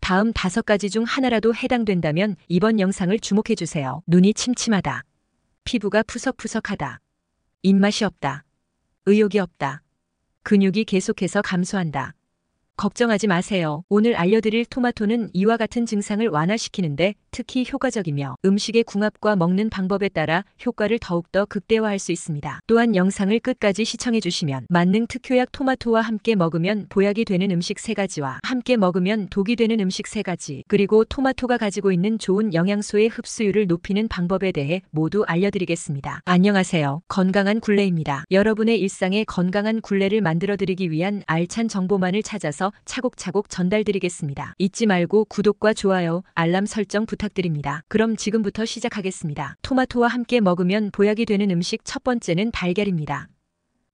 다음 5가지 중 하나라도 해당된다면 이번 영상을 주목해주세요. 눈이 침침하다. 피부가 푸석푸석하다. 입맛이 없다. 의욕이 없다. 근육이 계속해서 감소한다. 걱정하지 마세요. 오늘 알려드릴 토마토는 이와 같은 증상을 완화시키는데 특히 효과적이며 음식의 궁합과 먹는 방법에 따라 효과를 더욱더 극대화할 수 있습니다. 또한 영상을 끝까지 시청해주시면 만능 특효약 토마토와 함께 먹으면 보약이 되는 음식 3가지와 함께 먹으면 독이 되는 음식 3가지, 그리고 토마토가 가지고 있는 좋은 영양소의 흡수율을 높이는 방법에 대해 모두 알려드리겠습니다. 안녕하세요. 건강한 굴레입니다. 여러분의 일상에 건강한 굴레를 만들어드리기 위한 알찬 정보만을 찾아서 차곡차곡 전달드리겠습니다. 잊지 말고 구독과 좋아요, 알람 설정 부탁드립니다. 그럼 지금부터 시작하겠습니다. 토마토와 함께 먹으면 보약이 되는 음식 첫 번째는 달걀입니다.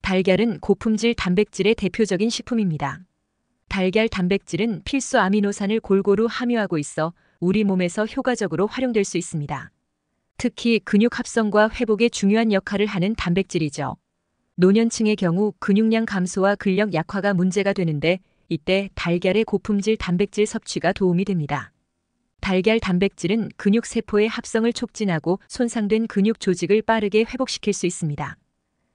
달걀은 고품질 단백질의 대표적인 식품입니다. 달걀 단백질은 필수 아미노산을 골고루 함유하고 있어 우리 몸에서 효과적으로 활용될 수 있습니다. 특히 근육 합성과 회복에 중요한 역할을 하는 단백질이죠. 노년층의 경우 근육량 감소와 근력 약화가 문제가 되는데 이때 달걀의 고품질 단백질 섭취가 도움이 됩니다. 달걀 단백질은 근육 세포의 합성을 촉진하고 손상된 근육 조직을 빠르게 회복시킬 수 있습니다.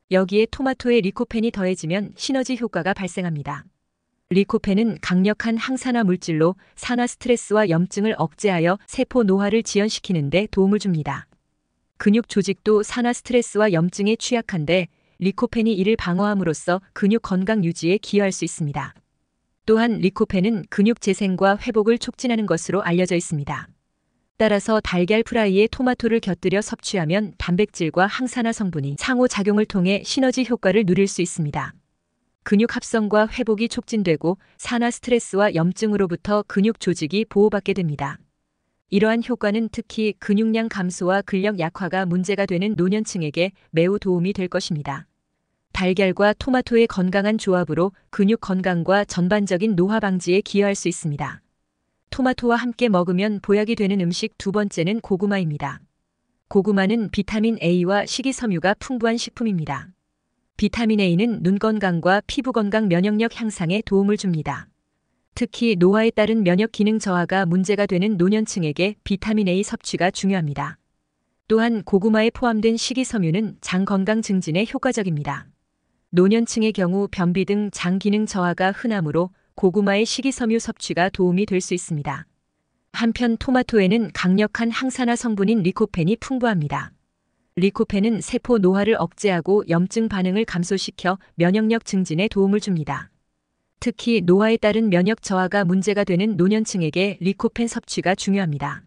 여기에 토마토의 리코펜이 더해지면 시너지 효과가 발생합니다. 리코펜은 강력한 항산화 물질로 산화 스트레스와 염증을 억제하여 세포 노화를 지연시키는 데 도움을 줍니다. 근육 조직도 산화 스트레스와 염증에 취약한데 리코펜이 이를 방어함으로써 근육 건강 유지에 기여할 수 있습니다. 또한 리코펜은 근육 재생과 회복을 촉진하는 것으로 알려져 있습니다. 따라서 달걀 프라이에 토마토를 곁들여 섭취하면 단백질과 항산화 성분이 상호작용을 통해 시너지 효과를 누릴 수 있습니다. 근육 합성과 회복이 촉진되고 산화 스트레스와 염증으로부터 근육 조직이 보호받게 됩니다. 이러한 효과는 특히 근육량 감소와 근력 약화가 문제가 되는 노년층에게 매우 도움이 될 것입니다. 달걀과 토마토의 건강한 조합으로 근육 건강과 전반적인 노화 방지에 기여할 수 있습니다. 토마토와 함께 먹으면 보약이 되는 음식 두 번째는 고구마입니다. 고구마는 비타민 A와 식이섬유가 풍부한 식품입니다. 비타민 A는 눈 건강과 피부 건강, 면역력 향상에 도움을 줍니다. 특히 노화에 따른 면역 기능 저하가 문제가 되는 노년층에게 비타민 A 섭취가 중요합니다. 또한 고구마에 포함된 식이섬유는 장 건강 증진에 효과적입니다. 노년층의 경우 변비 등 장 기능 저하가 흔하므로 고구마의 식이섬유 섭취가 도움이 될 수 있습니다. 한편 토마토에는 강력한 항산화 성분인 리코펜이 풍부합니다. 리코펜은 세포 노화를 억제하고 염증 반응을 감소시켜 면역력 증진에 도움을 줍니다. 특히 노화에 따른 면역 저하가 문제가 되는 노년층에게 리코펜 섭취가 중요합니다.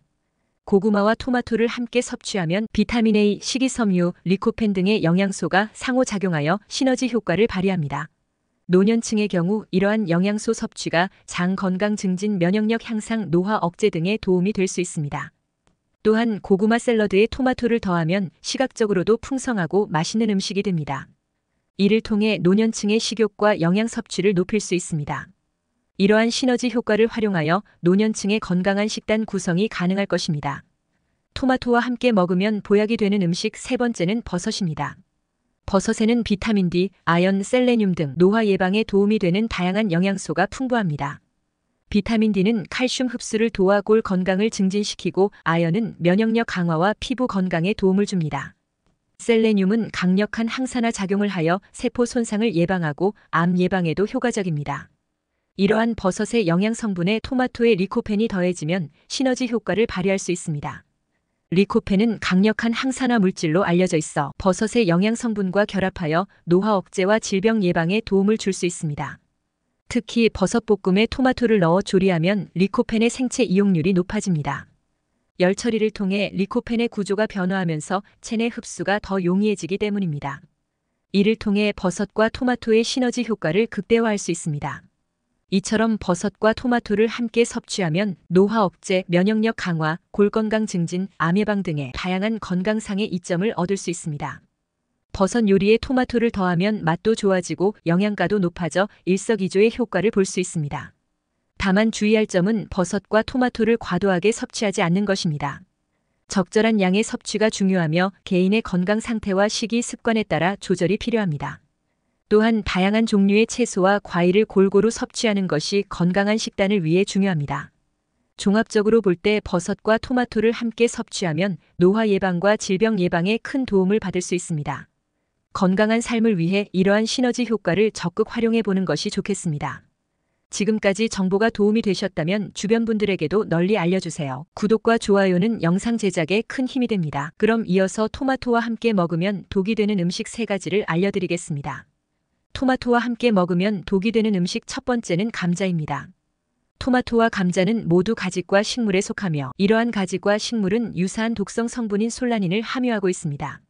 고구마와 토마토를 함께 섭취하면 비타민 A, 식이섬유, 리코펜 등의 영양소가 상호작용하여 시너지 효과를 발휘합니다. 노년층의 경우 이러한 영양소 섭취가 장 건강 증진, 면역력 향상, 노화 억제 등에 도움이 될 수 있습니다. 또한 고구마 샐러드에 토마토를 더하면 시각적으로도 풍성하고 맛있는 음식이 됩니다. 이를 통해 노년층의 식욕과 영양 섭취를 높일 수 있습니다. 이러한 시너지 효과를 활용하여 노년층의 건강한 식단 구성이 가능할 것입니다. 토마토와 함께 먹으면 보약이 되는 음식 세 번째는 버섯입니다. 버섯에는 비타민 D, 아연, 셀레늄 등 노화 예방에 도움이 되는 다양한 영양소가 풍부합니다. 비타민 D는 칼슘 흡수를 도와 골 건강을 증진시키고 아연은 면역력 강화와 피부 건강에 도움을 줍니다. 셀레늄은 강력한 항산화 작용을 하여 세포 손상을 예방하고 암 예방에도 효과적입니다. 이러한 버섯의 영양 성분에 토마토의 리코펜이 더해지면 시너지 효과를 발휘할 수 있습니다. 리코펜은 강력한 항산화 물질로 알려져 있어 버섯의 영양 성분과 결합하여 노화 억제와 질병 예방에 도움을 줄 수 있습니다. 특히 버섯 볶음에 토마토를 넣어 조리하면 리코펜의 생체 이용률이 높아집니다. 열 처리를 통해 리코펜의 구조가 변화하면서 체내 흡수가 더 용이해지기 때문입니다. 이를 통해 버섯과 토마토의 시너지 효과를 극대화할 수 있습니다. 이처럼 버섯과 토마토를 함께 섭취하면 노화 억제, 면역력 강화, 골 건강 증진, 암 예방 등의 다양한 건강상의 이점을 얻을 수 있습니다. 버섯 요리에 토마토를 더하면 맛도 좋아지고 영양가도 높아져 일석이조의 효과를 볼 수 있습니다. 다만 주의할 점은 버섯과 토마토를 과도하게 섭취하지 않는 것입니다. 적절한 양의 섭취가 중요하며 개인의 건강 상태와 식이 습관에 따라 조절이 필요합니다. 또한 다양한 종류의 채소와 과일을 골고루 섭취하는 것이 건강한 식단을 위해 중요합니다. 종합적으로 볼 때 버섯과 토마토를 함께 섭취하면 노화 예방과 질병 예방에 큰 도움을 받을 수 있습니다. 건강한 삶을 위해 이러한 시너지 효과를 적극 활용해 보는 것이 좋겠습니다. 지금까지 정보가 도움이 되셨다면 주변 분들에게도 널리 알려주세요. 구독과 좋아요는 영상 제작에 큰 힘이 됩니다. 그럼 이어서 토마토와 함께 먹으면 독이 되는 음식 3가지를 알려드리겠습니다. 토마토와 함께 먹으면 독이 되는 음식 첫 번째는 감자입니다. 토마토와 감자는 모두 가직과 식물에 속하며 이러한 가직과 식물은 유사한 독성 성분인 솔라닌을 함유하고 있습니다.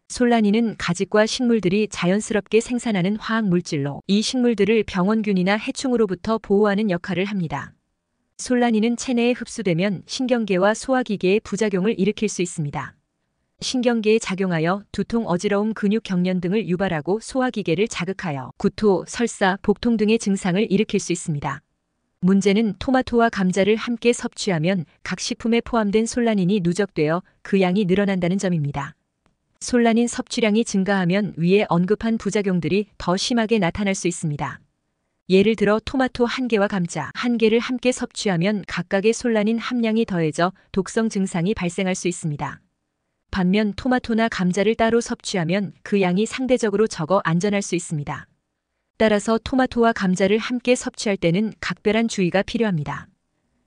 솔라닌은 가직과 식물들이 자연스럽게 생산하는 화학 물질로 이 식물들을 병원균이나 해충으로부터 보호하는 역할을 합니다. 솔라닌은 체내에 흡수되면 신경계와 소화기계에 부작용을 일으킬 수 있습니다. 신경계에 작용하여 두통, 어지러움, 근육 경련 등을 유발하고 소화기계를 자극하여 구토, 설사, 복통 등의 증상을 일으킬 수 있습니다. 문제는 토마토와 감자를 함께 섭취하면 각 식품에 포함된 솔라닌이 누적되어 그 양이 늘어난다는 점입니다. 솔라닌 섭취량이 증가하면 위에 언급한 부작용들이 더 심하게 나타날 수 있습니다. 예를 들어 토마토 1개와 감자 1개를 함께 섭취하면 각각의 솔라닌 함량이 더해져 독성 증상이 발생할 수 있습니다. 반면 토마토나 감자를 따로 섭취하면 그 양이 상대적으로 적어 안전할 수 있습니다. 따라서 토마토와 감자를 함께 섭취할 때는 각별한 주의가 필요합니다.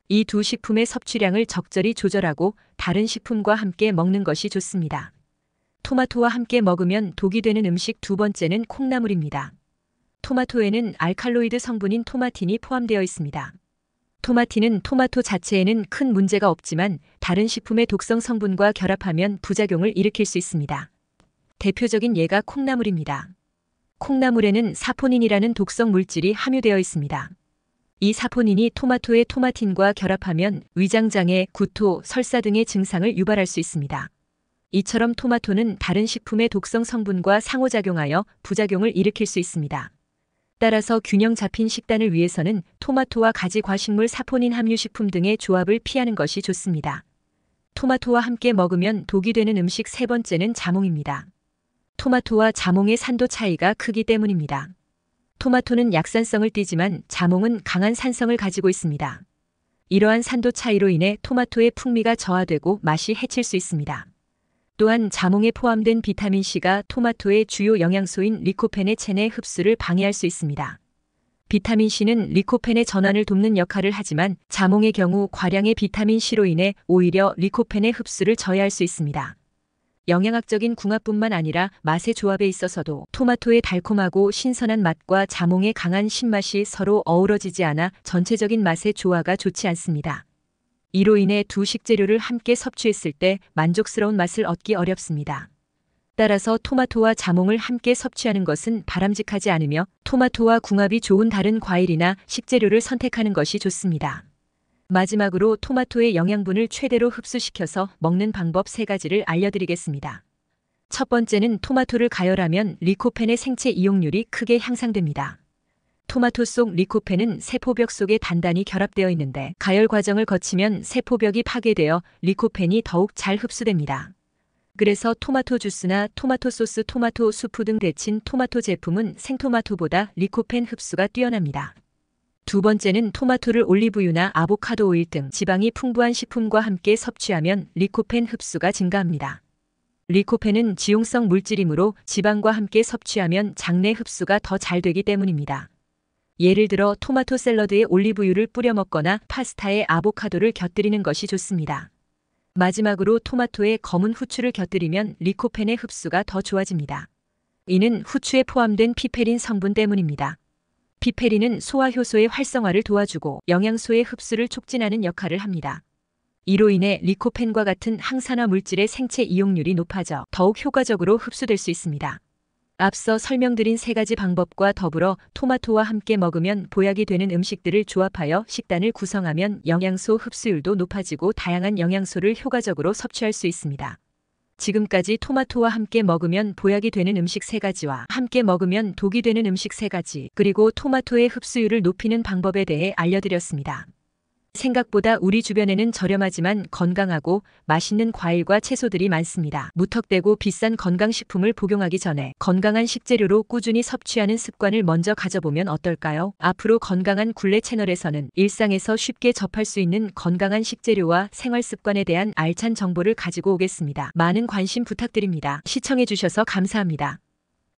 이 두 식품의 섭취량을 적절히 조절하고 다른 식품과 함께 먹는 것이 좋습니다. 토마토와 함께 먹으면 독이 되는 음식 두 번째는 콩나물입니다. 토마토에는 알칼로이드 성분인 토마틴이 포함되어 있습니다. 토마틴은 토마토 자체에는 큰 문제가 없지만 다른 식품의 독성 성분과 결합하면 부작용을 일으킬 수 있습니다. 대표적인 예가 콩나물입니다. 콩나물에는 사포닌이라는 독성 물질이 함유되어 있습니다. 이 사포닌이 토마토의 토마틴과 결합하면 위장장애, 구토, 설사 등의 증상을 유발할 수 있습니다. 이처럼 토마토는 다른 식품의 독성 성분과 상호작용하여 부작용을 일으킬 수 있습니다. 따라서 균형 잡힌 식단을 위해서는 토마토와 가지 과식물 사포닌 함유 식품 등의 조합을 피하는 것이 좋습니다. 토마토와 함께 먹으면 독이 되는 음식 3번째는 자몽입니다. 토마토와 자몽의 산도 차이가 크기 때문입니다. 토마토는 약산성을 띠지만 자몽은 강한 산성을 가지고 있습니다. 이러한 산도 차이로 인해 토마토의 풍미가 저하되고 맛이 해칠 수 있습니다. 또한 자몽에 포함된 비타민C가 토마토의 주요 영양소인 리코펜의 체내 흡수를 방해할 수 있습니다. 비타민C는 리코펜의 전환을 돕는 역할을 하지만 자몽의 경우 과량의 비타민C로 인해 오히려 리코펜의 흡수를 저해할 수 있습니다. 영양학적인 궁합뿐만 아니라 맛의 조합에 있어서도 토마토의 달콤하고 신선한 맛과 자몽의 강한 신맛이 서로 어우러지지 않아 전체적인 맛의 조화가 좋지 않습니다. 이로 인해 두 식재료를 함께 섭취했을 때 만족스러운 맛을 얻기 어렵습니다. 따라서 토마토와 자몽을 함께 섭취하는 것은 바람직하지 않으며 토마토와 궁합이 좋은 다른 과일이나 식재료를 선택하는 것이 좋습니다. 마지막으로 토마토의 영양분을 최대로 흡수시켜서 먹는 방법 3가지를 알려드리겠습니다. 첫 번째는 토마토를 가열하면 리코펜의 생체 이용률이 크게 향상됩니다. 토마토 속 리코펜은 세포벽 속에 단단히 결합되어 있는데 가열 과정을 거치면 세포벽이 파괴되어 리코펜이 더욱 잘 흡수됩니다. 그래서 토마토 주스나 토마토 소스, 토마토 수프 등 데친 토마토 제품은 생토마토보다 리코펜 흡수가 뛰어납니다. 두 번째는 토마토를 올리브유나 아보카도 오일 등 지방이 풍부한 식품과 함께 섭취하면 리코펜 흡수가 증가합니다. 리코펜은 지용성 물질이므로 지방과 함께 섭취하면 장내 흡수가 더 잘 되기 때문입니다. 예를 들어 토마토 샐러드에 올리브유를 뿌려 먹거나 파스타에 아보카도를 곁들이는 것이 좋습니다. 마지막으로 토마토에 검은 후추를 곁들이면 리코펜의 흡수가 더 좋아집니다. 이는 후추에 포함된 피페린 성분 때문입니다. 피페린은 소화효소의 활성화를 도와주고 영양소의 흡수를 촉진하는 역할을 합니다. 이로 인해 리코펜과 같은 항산화 물질의 생체 이용률이 높아져 더욱 효과적으로 흡수될 수 있습니다. 앞서 설명드린 3가지 방법과 더불어 토마토와 함께 먹으면 보약이 되는 음식들을 조합하여 식단을 구성하면 영양소 흡수율도 높아지고 다양한 영양소를 효과적으로 섭취할 수 있습니다. 지금까지 토마토와 함께 먹으면 보약이 되는 음식 3가지와 함께 먹으면 독이 되는 음식 3가지, 그리고 토마토의 흡수율을 높이는 방법에 대해 알려드렸습니다. 생각보다 우리 주변에는 저렴하지만 건강하고 맛있는 과일과 채소들이 많습니다. 무턱대고 비싼 건강식품을 복용하기 전에 건강한 식재료로 꾸준히 섭취하는 습관을 먼저 가져보면 어떨까요? 앞으로 건강한 굴레 채널에서는 일상에서 쉽게 접할 수 있는 건강한 식재료와 생활 습관에 대한 알찬 정보를 가지고 오겠습니다. 많은 관심 부탁드립니다. 시청해주셔서 감사합니다.